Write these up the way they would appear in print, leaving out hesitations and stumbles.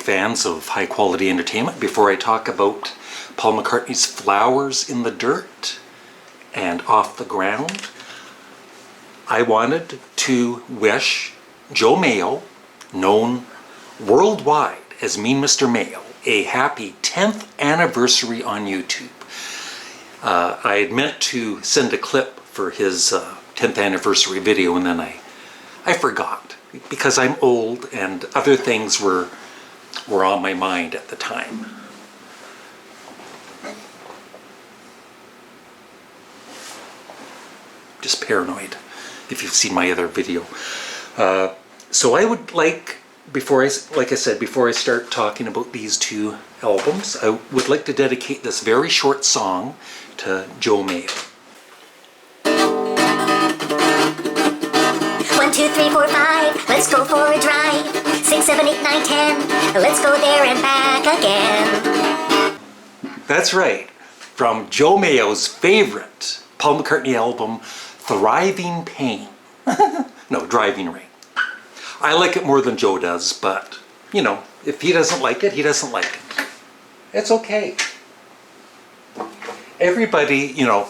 fans of high quality entertainment, before I talk about Paul McCartney's Flowers in the Dirt and Off the Ground, I wanted to wish Joe Mayo, known worldwide as Mean Mr. Mayo, a happy 10th anniversary on YouTube. I had meant to send a clip for his 10th anniversary video, and then I forgot, because I'm old and other things were on my mind at the time. Just paranoid, if you've seen my other video. So I would like, before I start talking about these two albums, I would like to dedicate this very short song to Joe Mayo. 1, 2, 3, 4, 5, let's go for a drive. 6, 7, 8, 9, 10, let's go there and back again. That's right, from Joe Mayo's favorite Paul McCartney album, Thriving Pain. No, Driving Rain. I like it more than Joe does, but, you know, if he doesn't like it, he doesn't like it. It's okay. Everybody, you know,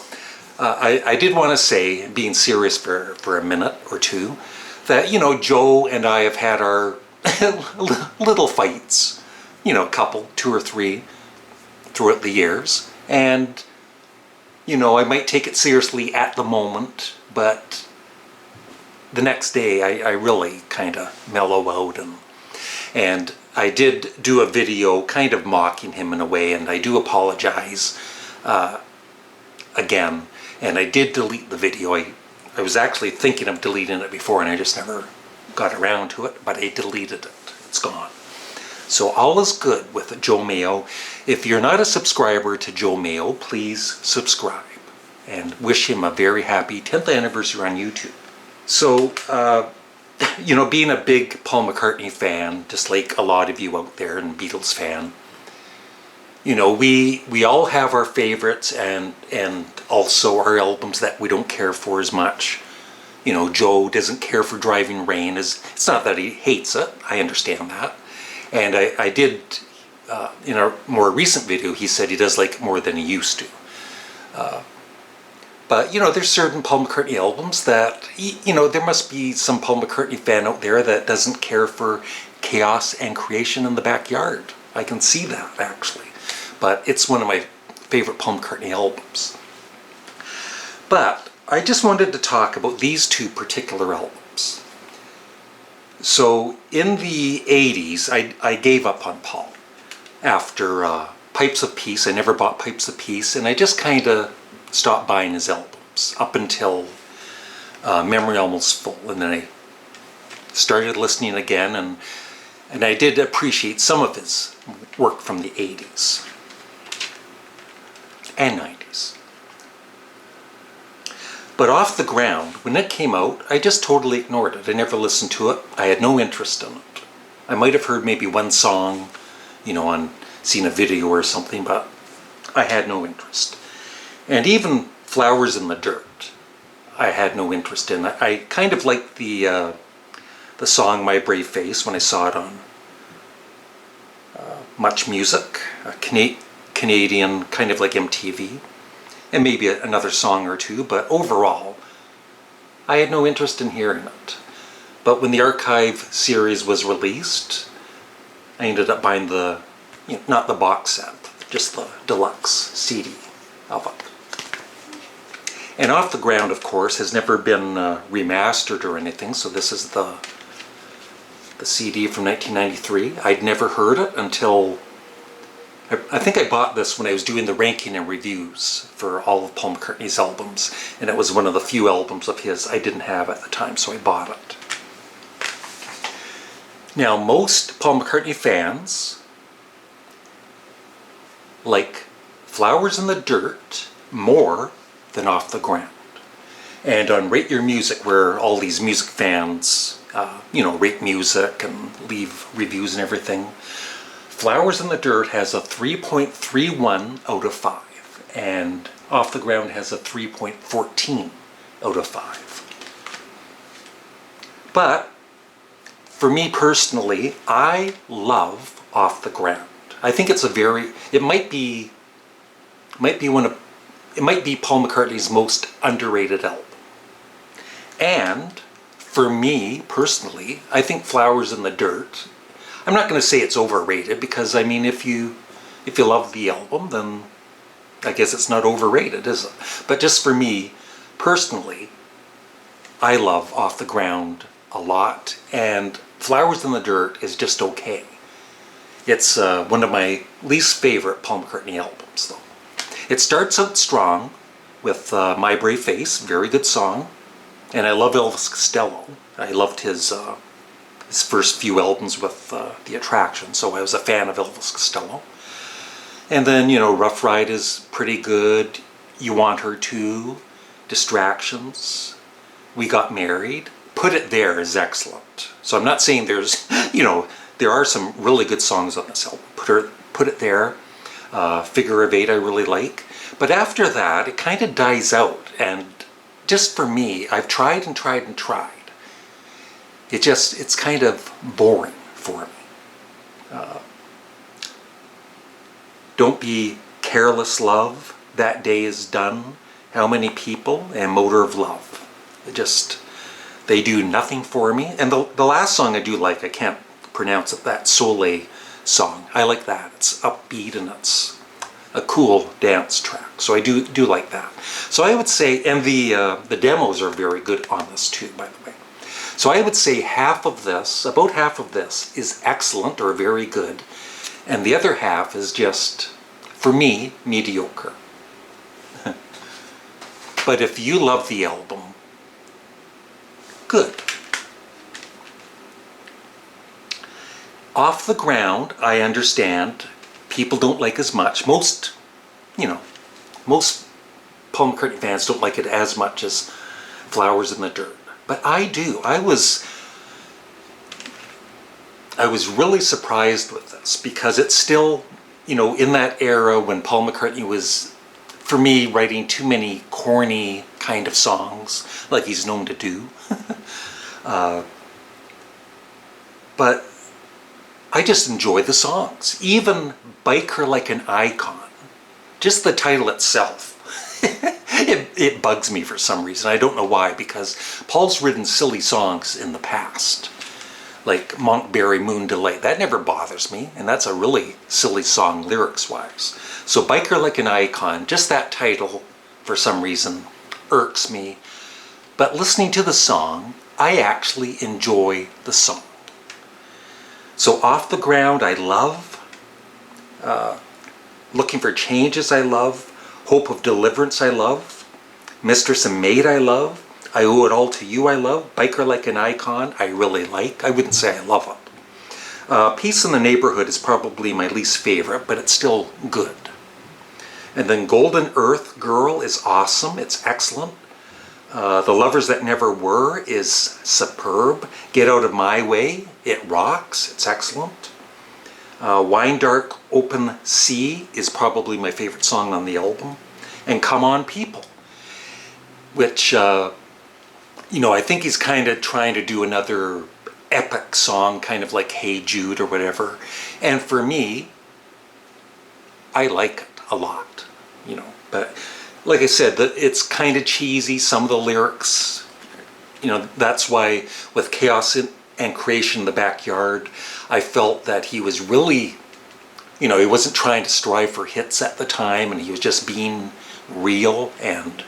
I did want to say, being serious for a minute or two, that, you know, Joe and I have had our little fights, you know, a couple, 2 or 3 throughout the years. And, you know, I might take it seriously at the moment, but the next day I really kind of mellow out. And I did do a video kind of mocking him in a way, and I do apologize again. And I did delete the video. I was actually thinking of deleting it before, and I just never got around to it, but I deleted it. It's gone. So all is good with Joe Mayo. If you're not a subscriber to Joe Mayo, please subscribe and wish him a very happy 10th anniversary on YouTube. So, you know, being a big Paul McCartney fan, just like a lot of you out there, and Beatles fan, you know, we all have our favorites and also our albums that we don't care for as much. You know, Joe doesn't care for Driving Rain. It's not that he hates it. I understand that. And I did, in a more recent video, he said he does like it more than he used to. But, you know, there's certain Paul McCartney albums that, you know, there must be some Paul McCartney fan out there that doesn't care for chaos and creation in the backyard. I can see that, actually. But it's one of my favorite Paul McCartney albums. But I just wanted to talk about these two particular albums. So in the 80s, I gave up on Paul. After Pipes of Peace, I never bought Pipes of Peace, and I just kind of stopped buying his albums up until Memory Almost Full. And then I started listening again, and I did appreciate some of his work from the 80s and 90s. But Off the Ground, when it came out, I just totally ignored it. I never listened to it. I had no interest in it. I might have heard maybe one song, you know, seen a video or something, but I had no interest. And even Flowers in the Dirt, I had no interest in. I kind of liked the song My Brave Face when I saw it on Much Music, Canadian, kind of like MTV, and maybe another song or two, but overall, I had no interest in hearing it. But when the Archive series was released, I ended up buying the, you know, not the box set, just the deluxe CD of it. And Off the Ground, of course, has never been remastered or anything, so this is the CD from 1993. I'd never heard it until, I think I bought this when I was doing the ranking and reviews for all of Paul McCartney's albums, and it was one of the few albums of his I didn't have at the time, so I bought it. Now, most Paul McCartney fans like Flowers in the Dirt more than Off the Ground. And on Rate Your Music, where all these music fans, you know, rate music and leave reviews and everything, Flowers in the Dirt has a 3.31 out of 5, and Off the Ground has a 3.14 out of 5. But for me personally, I love Off the Ground. I think it's it might be Paul McCartney's most underrated album. And for me personally, I think Flowers in the Dirt, I'm not going to say it's overrated, because I mean, if you love the album, then I guess it's not overrated, is it? But just for me personally, I love Off the Ground a lot, and Flowers in the Dirt is just okay. It's one of my least favorite Paul McCartney albums, though. It starts out strong with My Brave Face, very good song, and I love Elvis Costello. I loved his first few albums with The Attraction, so I was a fan of Elvis Costello. And then, Rough Ride is pretty good. You Want Her To, Distractions, We Got Married. Put It There is excellent. So I'm not saying there's, there are some really good songs on this album. Put It There, Figure of Eight I really like. But after that, it kind of dies out. And just for me, I've tried and tried and tried. It's kind of boring for me. Don't Be Careless Love, That Day Is Done, How Many People, and Motor of Love. They do nothing for me. And the last song I do like, I can't pronounce it, that Soleil song. I like that. It's upbeat and it's a cool dance track. So I do like that. So I would say, and the demos are very good on this too, by the way. So I would say about half of this is excellent or very good. And the other half is just, for me, mediocre. But if you love the album, good. Off the Ground, I understand, people don't like as much. Most Paul McCartney fans don't like it as much as Flowers in the Dirt. But I do. I was really surprised with this, because it's still, in that era when Paul McCartney was, for me, writing too many corny kind of songs, like he's known to do. But I just enjoy the songs. Even Biker Like an Icon, just the title itself, it bugs me for some reason. I don't know why, because Paul's written silly songs in the past, like Monkberry Moon Delight. That never bothers me, and that's a really silly song lyrics-wise. So Biker Like an Icon, just that title, for some reason, irks me. But listening to the song, I actually enjoy the song. So Off the Ground, I love. Looking for Changes, I love. Hope of Deliverance, I love. Mistress and Maid, I love. I Owe It All to You, I love. Biker Like an Icon, I really like. I wouldn't say I love it. Peace in the Neighborhood is probably my least favorite, but it's still good. And then Golden Earth Girl is awesome. It's excellent. The Lovers That Never Were is superb. Get Out of My Way, it rocks. It's excellent. Wine Dark Open Sea is probably my favorite song on the album. And Come On People, which, I think he's kind of trying to do another epic song, kind of like Hey Jude or whatever. And for me, I like it a lot, But like I said, it's kind of cheesy, some of the lyrics. That's why with Chaos and Creation in the Backyard, I felt that he was really, he wasn't trying to strive for hits at the time, and he was just being real and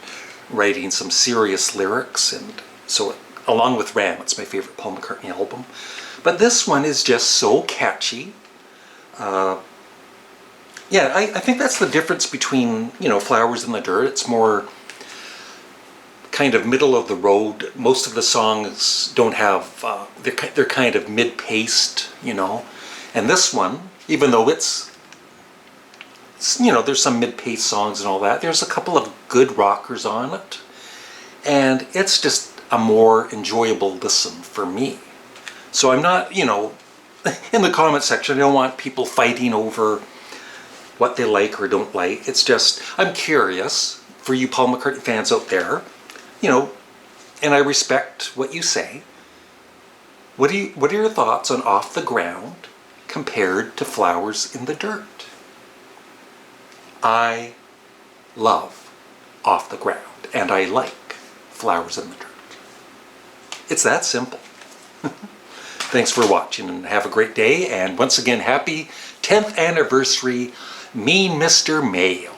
writing some serious lyrics. And so, along with Ram, it's my favorite Paul McCartney album. But this one is just so catchy. I think that's the difference between, Flowers in the Dirt. It's more kind of middle of the road. Most of the songs don't have, they're kind of mid-paced, And this one, even though it's there's some mid-paced songs and all that, there's a couple of good rockers on it. And it's just a more enjoyable listen for me. So I'm not, in the comment section, I don't want people fighting over what they like or don't like. It's just, I'm curious, for you Paul McCartney fans out there, and I respect what you say. What are your thoughts on Off the Ground, compared to flowers in the dirt. I love off the ground, and I like flowers in the dirt. It's that simple. Thanks for watching, and have a great day. And once again, happy 10th anniversary, Mean Mr. Mayo.